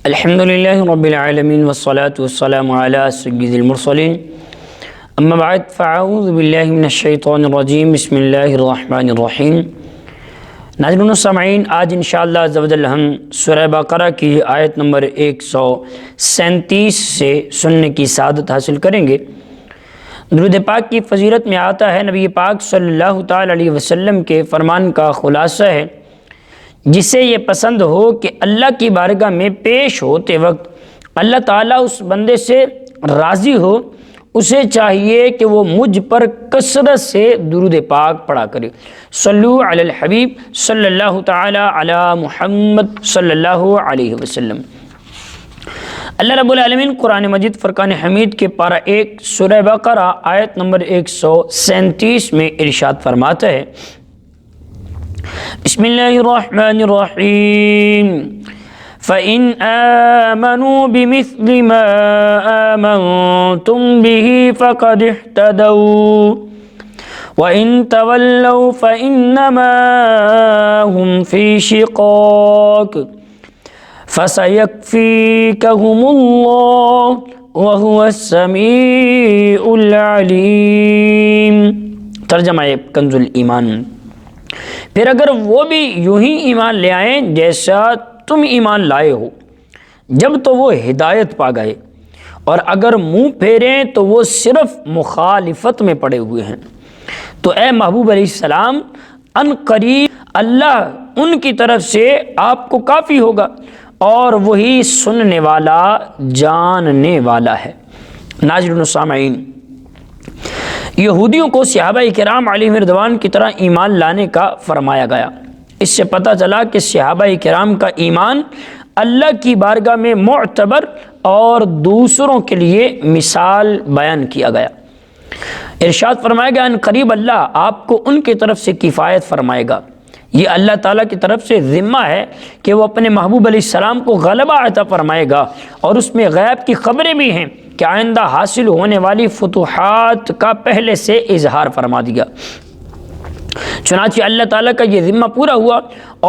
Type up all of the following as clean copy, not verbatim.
الحمدللہ رب العالمین والصلاة والسلام علی سید المرسلین اما بعد فاعوذ باللہ من الشیطان الرجیم بسم اللہ الرحمن الرحیم۔ ناظرین و سامعین، آج انشاءاللہ عز و جل ہم سورہ بقرہ کی آیت نمبر 137 سے سننے کی سعادت حاصل کریں گے۔ درود پاک کی فضیلت میں آتا ہے، نبی پاک صلی اللہ تعالی علیہ وسلم کے فرمان کا خلاصہ ہے، جسے یہ پسند ہو کہ اللہ کی بارگاہ میں پیش ہوتے وقت اللہ تعالیٰ اس بندے سے راضی ہو، اسے چاہیے کہ وہ مجھ پر کثرت سے درود پاک پڑھا کرے۔ صلو علی الحبیب صلی اللہ تعالی علی محمد صلی اللہ علیہ وسلم۔ اللہ رب العالمین قرآن مجید فرقان حمید کے پارہ 1 سورہ بقرہ آیت نمبر 137 میں ارشاد فرماتا ہے، بسم اللہ الرحمن الرحیم، فَإِنْ آمَنُوا بِمِثْلِ مَا آمَنْتُمْ بِهِ فَقَدِ اهْتَدَوْا وَإِنْ تَوَلَّوْا فَإِنَّمَا هُمْ فِي شِقَاقٍ فَسَيَكْفِيكَهُمُ اللَّهُ وَهُوَ السَّمِيعُ الْعَلِيمُ۔ ترجمہ کنز الایمان۔ پھر اگر وہ بھی یوں ہی ایمان لے آئیں جیسا تم ایمان لائے ہو، جب تو وہ ہدایت پا گئے، اور اگر منہ پھیریں تو وہ صرف مخالفت میں پڑے ہوئے ہیں۔ تو اے محبوب علیہ السلام، ان قریب اللہ ان کی طرف سے آپ کو کافی ہوگا، اور وہی سننے والا جاننے والا ہے۔ ناظرین و سامعین، یہودیوں کو صحابہ کرام علیہم رضوان کی طرح ایمان لانے کا فرمایا گیا۔ اس سے پتہ چلا کہ صحابہ کرام کا ایمان اللہ کی بارگاہ میں معتبر اور دوسروں کے لیے مثال بیان کیا گیا۔ ارشاد فرمایا گیا، ان قریب اللہ آپ کو ان کی طرف سے کفایت فرمائے گا۔ یہ اللہ تعالیٰ کی طرف سے ذمہ ہے کہ وہ اپنے محبوب علیہ السلام کو غلبہ عطا فرمائے گا، اور اس میں غیب کی خبریں بھی ہیں کہ آئندہ حاصل ہونے والی فتوحات کا پہلے سے اظہار فرما دیا۔ چنانچہ اللہ تعالیٰ کا یہ ذمہ پورا ہوا،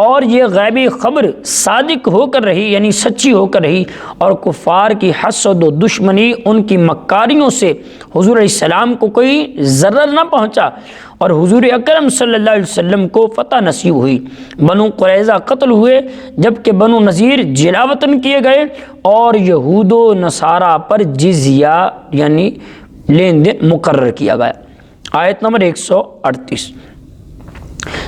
اور یہ غیبی خبر صادق ہو کر رہی، یعنی سچی ہو کر رہی، اور کفار کی حسد و دشمنی، ان کی مکاریوں سے حضور علیہ السلام کو کوئی ضرر نہ پہنچا، اور حضور اکرم صلی اللہ علیہ وسلم کو فتح نصیب ہوئی۔ بنو قریظہ قتل ہوئے، جبکہ بنو نذیر جلا وطن کیے گئے، اور یہود و نصارہ پر جزیہ یعنی لین دین مقرر کیا گیا۔ آیت نمبر 138،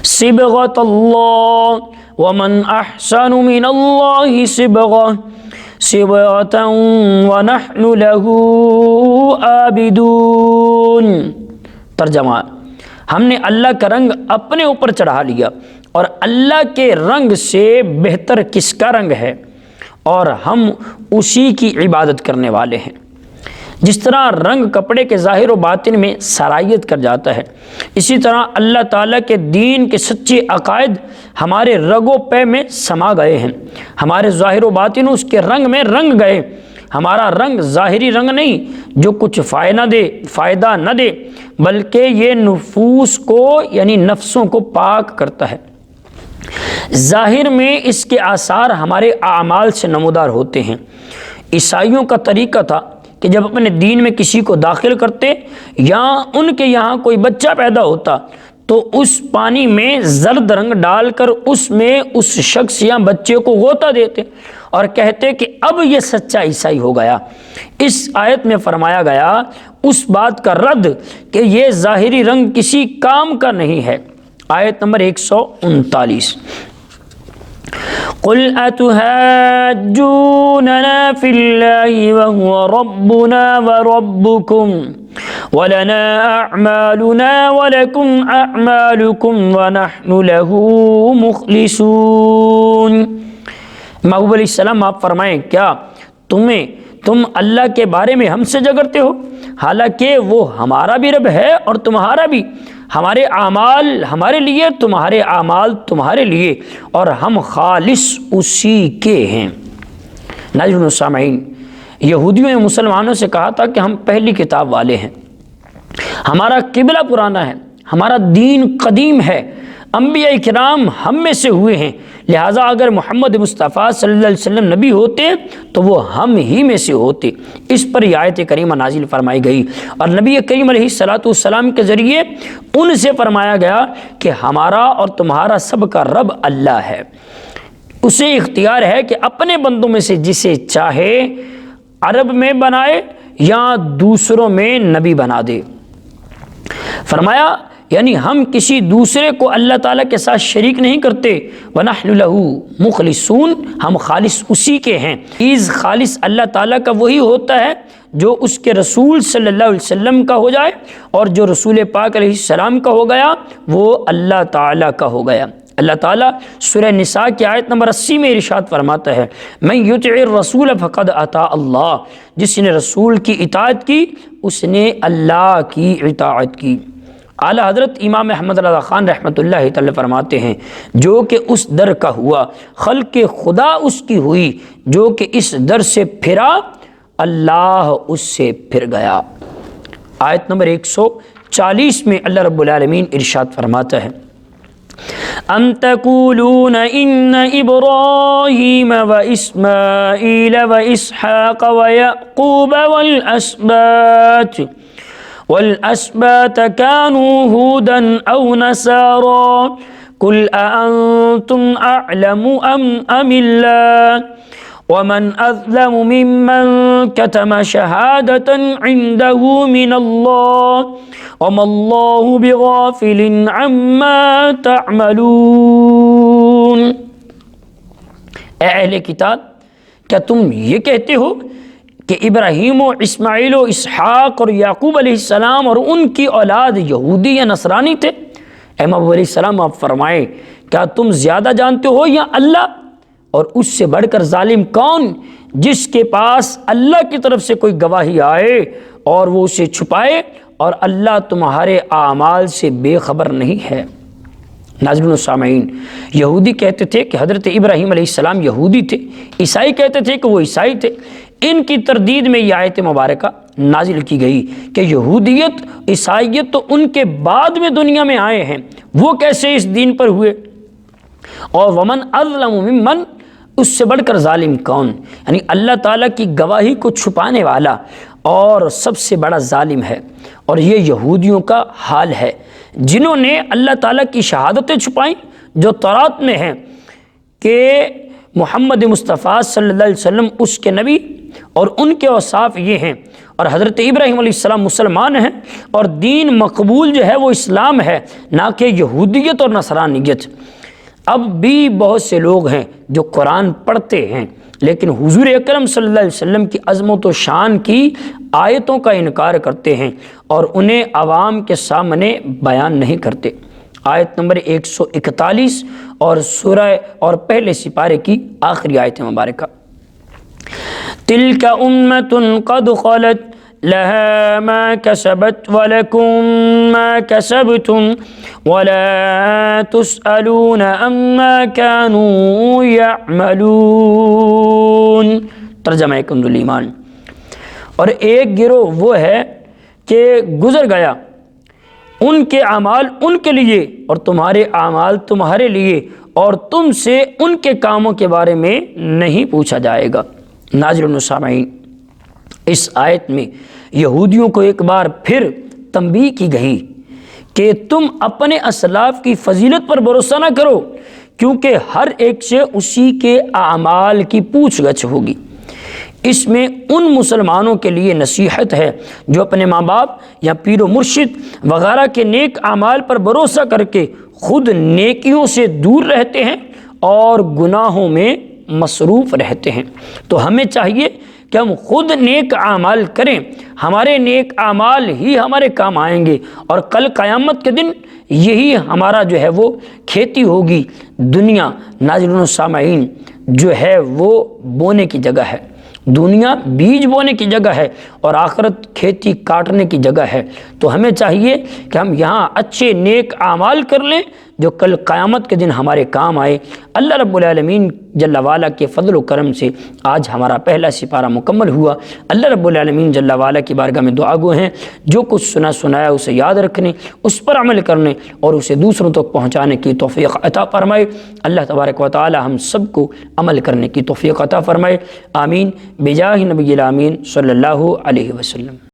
صبغۃ اللہ ومن احسن من اللہ صبغۃ ونحن له عابدون۔ ترجمہ، ہم نے اللہ کا رنگ اپنے اوپر چڑھا لیا، اور اللہ کے رنگ سے بہتر کس کا رنگ ہے، اور ہم اسی کی عبادت کرنے والے ہیں۔ جس طرح رنگ کپڑے کے ظاہر و باطن میں سرایت کر جاتا ہے، اسی طرح اللہ تعالیٰ کے دین کے سچے عقائد ہمارے رگ و پے میں سما گئے ہیں، ہمارے ظاہر و باطن اس کے رنگ میں رنگ گئے۔ ہمارا رنگ ظاہری رنگ نہیں جو کچھ فائدہ نہ دے، بلکہ یہ نفوس کو یعنی نفسوں کو پاک کرتا ہے۔ ظاہر میں اس کے آثار ہمارے اعمال سے نمودار ہوتے ہیں۔ عیسائیوں کا طریقہ تھا کہ جب اپنے دین میں کسی کو داخل کرتے یا ان کے یہاں کوئی بچہ پیدا ہوتا تو اس پانی میں زرد رنگ ڈال کر اس میں اس شخص یا بچے کو غوطہ دیتے، اور کہتے کہ اب یہ سچا عیسائی ہو گیا۔ اس آیت میں فرمایا گیا اس بات کا رد کہ یہ ظاہری رنگ کسی کام کا نہیں ہے۔ آیت نمبر 139، قل اتحاجوننا فی اللہ وهو ربنا وربکم ولنا اعمالنا ولکم اعمالکم ونحن له مخلصون۔ محبوب علیہ السلام، آپ فرمائیں، کیا تم اللہ کے بارے میں ہم سے جھگڑتے ہو، حالانکہ وہ ہمارا بھی رب ہے اور تمہارا بھی؟ ہمارے اعمال ہمارے لیے، تمہارے اعمال تمہارے لیے، اور ہم خالص اسی کے ہیں۔ ناظرین و سامعین، یہودیوں نے مسلمانوں سے کہا تھا کہ ہم پہلی کتاب والے ہیں، ہمارا قبلہ پرانا ہے، ہمارا دین قدیم ہے، انبیاء کرام ہم میں سے ہوئے ہیں، لہٰذا اگر محمد مصطفیٰ صلی اللہ علیہ وسلم نبی ہوتے تو وہ ہم ہی میں سے ہوتے۔ اس پر یہ آیت کریمہ نازل فرمائی گئی، اور نبی کریم علیہ الصلوۃ والسلام کے ذریعے ان سے فرمایا گیا کہ ہمارا اور تمہارا سب کا رب اللہ ہے، اسے اختیار ہے کہ اپنے بندوں میں سے جسے چاہے عرب میں بنائے یا دوسروں میں نبی بنا دے۔ فرمایا یعنی ہم کسی دوسرے کو اللہ تعالیٰ کے ساتھ شریک نہیں کرتے، وَنَحْنُ لَهُ مُخْلِصُونَ، ہم خالص اسی کے ہیں۔ چیز خالص اللہ تعالیٰ کا وہی ہوتا ہے جو اس کے رسول صلی اللہ علیہ وسلم کا ہو جائے، اور جو رسول پاک علیہ السلام کا ہو گیا وہ اللہ تعالیٰ کا ہو گیا۔ اللہ تعالیٰ سورہ نساء کی آیت نمبر 80 میں ارشاد فرماتا ہے، مَن یُطِعِ الرَّسُولَ فَقَدْ أَطَاعَ اللَّهَ، جس نے رسول کی اطاعت کی اس نے اللہ کی اطاعت کی۔ اعلیٰ حضرت امام احمد رضا خان رحمۃ اللہ تعالی فرماتے ہیں، جو کہ اس در کا ہوا خلق خدا اس کی ہوئی، جو کہ اس در سے پھرا اللہ اس سے پھر گیا۔ آیت نمبر 140 میں اللہ رب العالمین ارشاد فرماتا ہے، ام تقولون ان ابراہیم واسماعیل واسحاق ویعقوب والأسباط كانوا هودا أو نصارى قل أأنتم أعلم أم الله ومن أظلم ممن كتم شهادة عنده من الله وما الله بغافل عما تعملون۔ اے اہل کتاب، کیا تم یہ کہتے ہو کہ ابراہیم و اسماعیل و اسحاق اور یعقوب علیہ السلام اور ان کی اولاد یہودی یا نصرانی تھے؟ اے محبوب علیہ السلام آپ فرمائیں، کیا تم زیادہ جانتے ہو یا اللہ؟ اور اس سے بڑھ کر ظالم کون جس کے پاس اللہ کی طرف سے کوئی گواہی آئے اور وہ اسے چھپائے، اور اللہ تمہارے اعمال سے بے خبر نہیں ہے۔ ناظرین و سامعین، یہودی کہتے تھے کہ حضرت ابراہیم علیہ السلام یہودی تھے، عیسائی کہتے تھے کہ وہ عیسائی تھے۔ ان کی تردید میں یہ آیت مبارکہ نازل کی گئی کہ یہودیت عیسائیت تو ان کے بعد میں دنیا میں آئے ہیں، وہ کیسے اس دین پر ہوئے؟ اور ومن اظلم ممن، اس سے بڑھ کر ظالم کون، یعنی اللہ تعالیٰ کی گواہی کو چھپانے والا اور سب سے بڑا ظالم ہے۔ اور یہ یہودیوں کا حال ہے جنہوں نے اللہ تعالیٰ کی شہادتیں چھپائیں جو تورات میں ہیں کہ محمد مصطفیٰ صلی اللہ علیہ وسلم اس کے نبی، اور ان کے اوصاف یہ ہیں، اور حضرت ابراہیم علیہ السلام مسلمان ہیں، اور دین مقبول جو ہے وہ اسلام ہے، نہ کہ یہودیت اور نصرانیت۔ اب بھی بہت سے لوگ ہیں جو قرآن پڑھتے ہیں لیکن حضور اکرم صلی اللہ علیہ وسلم کی عظمت و شان کی آیتوں کا انکار کرتے ہیں اور انہیں عوام کے سامنے بیان نہیں کرتے۔ آیت نمبر 141 اور سورہ اور پہلے سپارے کی آخری آیت مبارکہ، تِلْكَ أُمَّةٌ قَدْ خَلَتْ لَهَا مَا كَسَبَتْ وَلَكُمْ مَا كَسَبْتُمْ وَلَا تُسْأَلُونَ عَمَّا كَانُوا يَعْمَلُونَ۔ ترجمہ کنز الایمان۔ اور ایک گروہ وہ ہے کہ گزر گیا، ان کے اعمال ان کے لیے اور تمہارے اعمال تمہارے لیے، اور تم سے ان کے کاموں کے بارے میں نہیں پوچھا جائے گا۔ ناظرین و سامعین، اس آیت میں یہودیوں کو ایک بار پھر تنبیہ کی گئی کہ تم اپنے اسلاف کی فضیلت پر بھروسہ نہ کرو، کیونکہ ہر ایک سے اسی کے اعمال کی پوچھ گچھ ہوگی۔ اس میں ان مسلمانوں کے لیے نصیحت ہے جو اپنے ماں باپ یا پیر و مرشد وغیرہ کے نیک اعمال پر بھروسہ کر کے خود نیکیوں سے دور رہتے ہیں اور گناہوں میں مصروف رہتے ہیں۔ تو ہمیں چاہیے کہ ہم خود نیک اعمال کریں، ہمارے نیک اعمال ہی ہمارے کام آئیں گے، اور کل قیامت کے دن یہی ہمارا جو ہے وہ کھیتی ہوگی۔ دنیا ناظرین و سامعین جو ہے وہ بونے کی جگہ ہے، دنیا بیج بونے کی جگہ ہے، اور آخرت کھیتی کاٹنے کی جگہ ہے۔ تو ہمیں چاہیے کہ ہم یہاں اچھے نیک اعمال کر لیں جو کل قیامت کے دن ہمارے کام آئے۔ اللہ رب العالمین جل وعلا کے فضل و کرم سے آج ہمارا پہلا سپارہ مکمل ہوا۔ اللہ رب العالمین جل وعلا کی بارگاہ میں دعا گو ہیں جو کچھ سنایا اسے یاد رکھنے، اس پر عمل کرنے اور اسے دوسروں تک پہنچانے کی توفیق عطا فرمائے۔ اللہ تبارک و تعالی ہم سب کو عمل کرنے کی توفیق عطا فرمائے۔ آمین بجاہ نبی الامین صلی اللہ علیہ وسلم۔